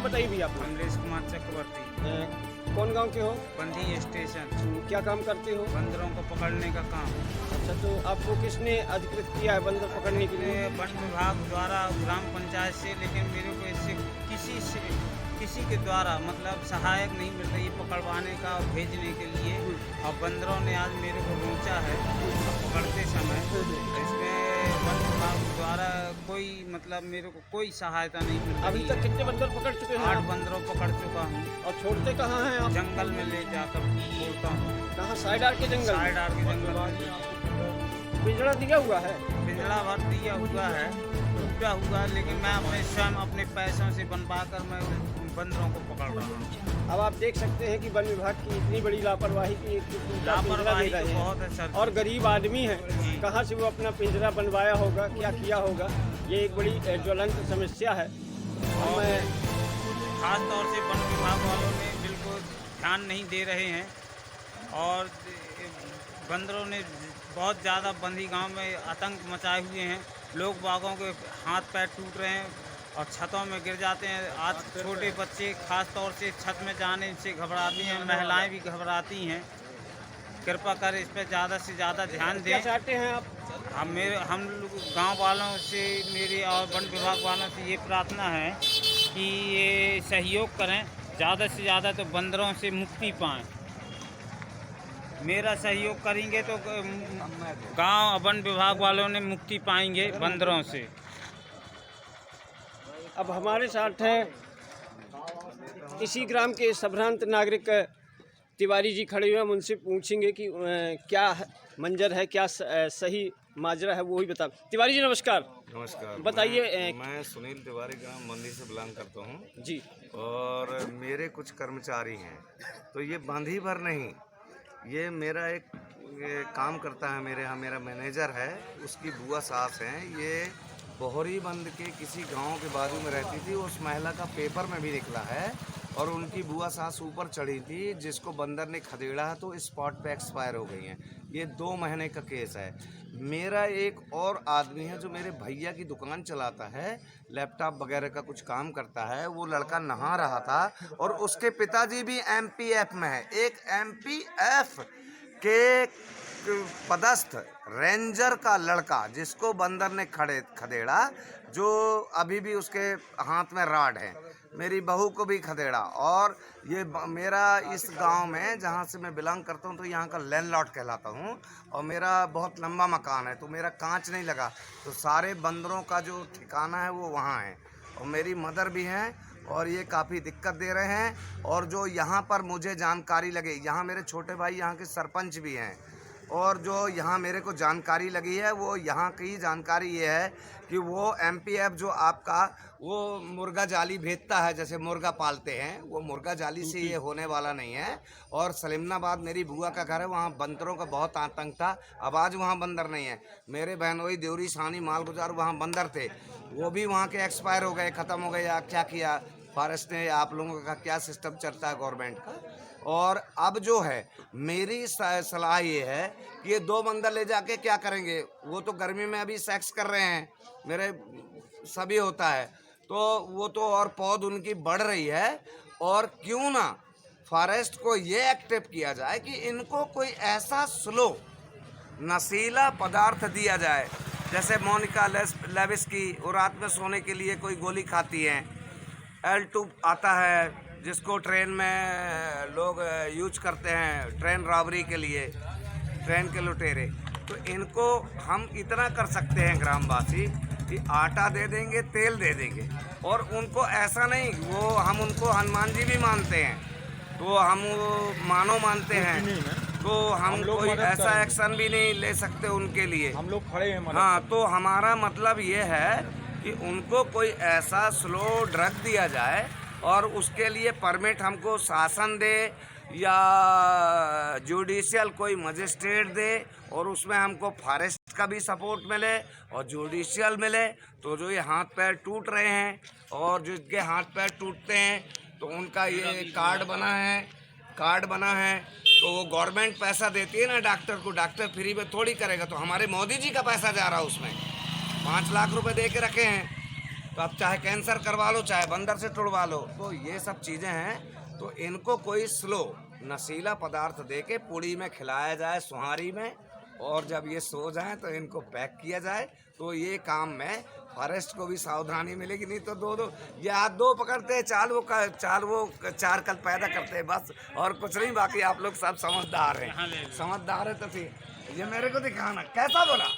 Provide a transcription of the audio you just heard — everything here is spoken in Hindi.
बताइए भैया आप? कमलेश कुमार चक्रवर्ती, कौन गांव के हो? बंधी स्टेशन। क्या काम करते हो? बंदरों को पकड़ने का काम। अच्छा, तो आपको किसने अधिकृत किया है बंदर पकड़ने के लिए? ये वन विभाग द्वारा ग्राम पंचायत से, लेकिन मेरे को इससे किसी के द्वारा मतलब सहायक नहीं मिल रही पकड़वाने का और भेजने के लिए। और बंदरों ने आज मेरे को रोचा है पकड़ते समय। इसमें वन विभाग द्वारा कोई मतलब मेरे को कोई सहायता नहीं मिल रही। अभी तक कितने बंदर पकड़ चुके हैं 8 आप? बंदरों पकड़ चुका हूँ। और छोड़ते कहाँ हैं आप? जंगल में ले जाकर छोड़ता हूँ। कहाँ? साइड आर के जंगल? साइड आर के जंगल में। पिंजड़ा दिया हुआ है? पिंजड़ा भर दिया हुआ है, टूटा हुआ है, लेकिन मैं अपने स्वयं अपने पैसों से बनवा कर मैं बंदरों को पकड़ रहा हूँ। अब आप देख सकते हैं कि वन विभाग की इतनी बड़ी लापरवाही की एक टूटा पिंजरा दे लापरवाही रहे तो हैं। बहुत है सर। और गरीब आदमी है, जी। कहाँ से वो अपना पिंजरा बनवाया होगा, क्या किया होगा, ये एक बड़ी ज्वलंत समस्या है। और मैं खास तौर से वन विभाग वालों ने बिल्कुल ध्यान नहीं दे रहे हैं। और बंदरों ने बहुत ज़्यादा बंदी गांव में आतंक मचाए हुए हैं। लोग बागों के हाथ पैर टूट रहे हैं और छतों में गिर जाते हैं। आज छोटे बच्चे खास तौर से छत में जाने से घबराती हैं, महिलाएं भी घबराती हैं। कृपा कर इस पर ज़्यादा से ज़्यादा ध्यान क्या दें। चाहते हैं आप? हम लोग गांव वालों से, मेरे और वन विभाग वालों से ये प्रार्थना है कि ये सहयोग करें, ज़्यादा से ज़्यादा तो बंदरों से मुक्ति पाएँ। मेरा सहयोग करेंगे तो गांव वन विभाग वालों ने मुक्ति पाएंगे बंदरों से। अब हमारे साथ हैं इसी ग्राम के संभ्रांत नागरिक तिवारी जी खड़े हुए हैं। उनसे पूछेंगे कि क्या मंजर है, क्या सही माजरा है, वो ही बता। तिवारी जी नमस्कार। नमस्कार। बताइए। मैं सुनील तिवारी ग्राम बंधी से बिलोंग करता हूँ जी। और मेरे कुछ कर्मचारी हैं, तो ये बंधी भर नहीं, ये मेरा एक काम करता है मेरे यहाँ। मेरा मैनेजर है, उसकी बुआ सास हैं। ये बोहरी बंद के किसी गांव के बाजू में रहती थी। उस महिला का पेपर में भी निकला है और उनकी बुआ सास ऊपर चढ़ी थी, जिसको बंदर ने खदेड़ा है, तो स्पॉट पे एक्सपायर हो गई हैं। ये 2 महीने का केस है। मेरा एक और आदमी है जो मेरे भैया की दुकान चलाता है, लैपटॉप वगैरह का कुछ काम करता है। वो लड़का नहा रहा था और उसके पिताजी भी एमपीएफ में है। एक एमपीएफ के पदस्थ रेंजर का लड़का जिसको बंदर ने खदेड़ा, जो अभी भी उसके हाथ में राड है। मेरी बहू को भी खदेड़ा। और ये मेरा इस गांव में जहां से मैं बिलोंग करता हूं, तो यहाँ का लैंडलॉर्ड कहलाता हूं। और मेरा बहुत लंबा मकान है, तो मेरा कांच नहीं लगा, तो सारे बंदरों का जो ठिकाना है वो वहाँ है। और मेरी मदर भी हैं और ये काफ़ी दिक्कत दे रहे हैं। और जो यहाँ पर मुझे जानकारी लगे, यहाँ मेरे छोटे भाई यहाँ के सरपंच भी हैं, और जो यहाँ मेरे को जानकारी लगी है, वो यहाँ की जानकारी ये है कि वो एमपीएफ जो आपका वो मुर्गा जाली भेजता है, जैसे मुर्गा पालते हैं, वो मुर्गा जाली से ये होने वाला नहीं है। और सलीमनाबाद मेरी बुआ का घर है, वहाँ बंदरों का बहुत आतंक था। अब आज वहाँ बंदर नहीं है। मेरे बहनोई देवरी सानी मालगुजार वहाँ बंदर थे, वो भी वहाँ के एक्सपायर हो गए, ख़त्म हो गए। या क्या किया फॉरेस्ट ने, आप लोगों का क्या सिस्टम चलता है गवर्नमेंट का। और अब जो है मेरी सलाह ये है कि ये 2 बंदर ले जाके क्या करेंगे। वो तो गर्मी में अभी सेक्स कर रहे हैं, मेरे सभी होता है, तो वो तो और पौध उनकी बढ़ रही है। और क्यों ना फॉरेस्ट को ये एक्टिव किया जाए कि इनको कोई ऐसा स्लो नशीला पदार्थ दिया जाए, जैसे मोनिका लेविस्की, वो रात में सोने के लिए कोई गोली खाती हैं। L2 आता है जिसको ट्रेन में लोग यूज करते हैं, ट्रेन रॉबरी के लिए, ट्रेन के लुटेरे। तो इनको हम इतना कर सकते हैं ग्रामवासी कि आटा दे देंगे, तेल दे देंगे। और उनको ऐसा नहीं, वो हम उनको हनुमान जी भी मानते हैं, तो हम वो मानो मानते हैं, तो हम कोई ऐसा एक्शन भी नहीं ले सकते उनके लिए। हम लोग खड़े हैं। हाँ, तो हमारा मतलब ये है कि उनको कोई ऐसा स्लो ड्रग दिया जाए और उसके लिए परमिट हमको शासन दे या जुडिशियल कोई मजिस्ट्रेट दे, और उसमें हमको फॉरेस्ट का भी सपोर्ट मिले और जुडिशियल मिले। तो जो ये हाथ पैर टूट रहे हैं और जिसके हाथ पैर टूटते हैं, तो उनका ये कार्ड बना है, तो वो गवर्नमेंट पैसा देती है ना डॉक्टर को। डॉक्टर फ्री में थोड़ी करेगा, तो हमारे मोदी जी का पैसा जा रहा है उसमें। 5 लाख रुपए दे के रखे हैं, तो आप चाहे कैंसर करवा लो, चाहे बंदर से टुड़वा लो। तो ये सब चीज़ें हैं, तो इनको कोई स्लो नशीला पदार्थ दे के पुड़ी में खिलाया जाए, सुहारी में, और जब ये सो जाएं तो इनको पैक किया जाए। तो ये काम में फॉरेस्ट को भी सावधानी मिलेगी, नहीं तो ये हाथ दो पकड़ते हैं, चार कल पैदा करते हैं बस, और कुछ नहीं। बाकी आप लोग सब समझदार हैं, समझदार है तो फिर ये मेरे को दिखाना कैसा बोला।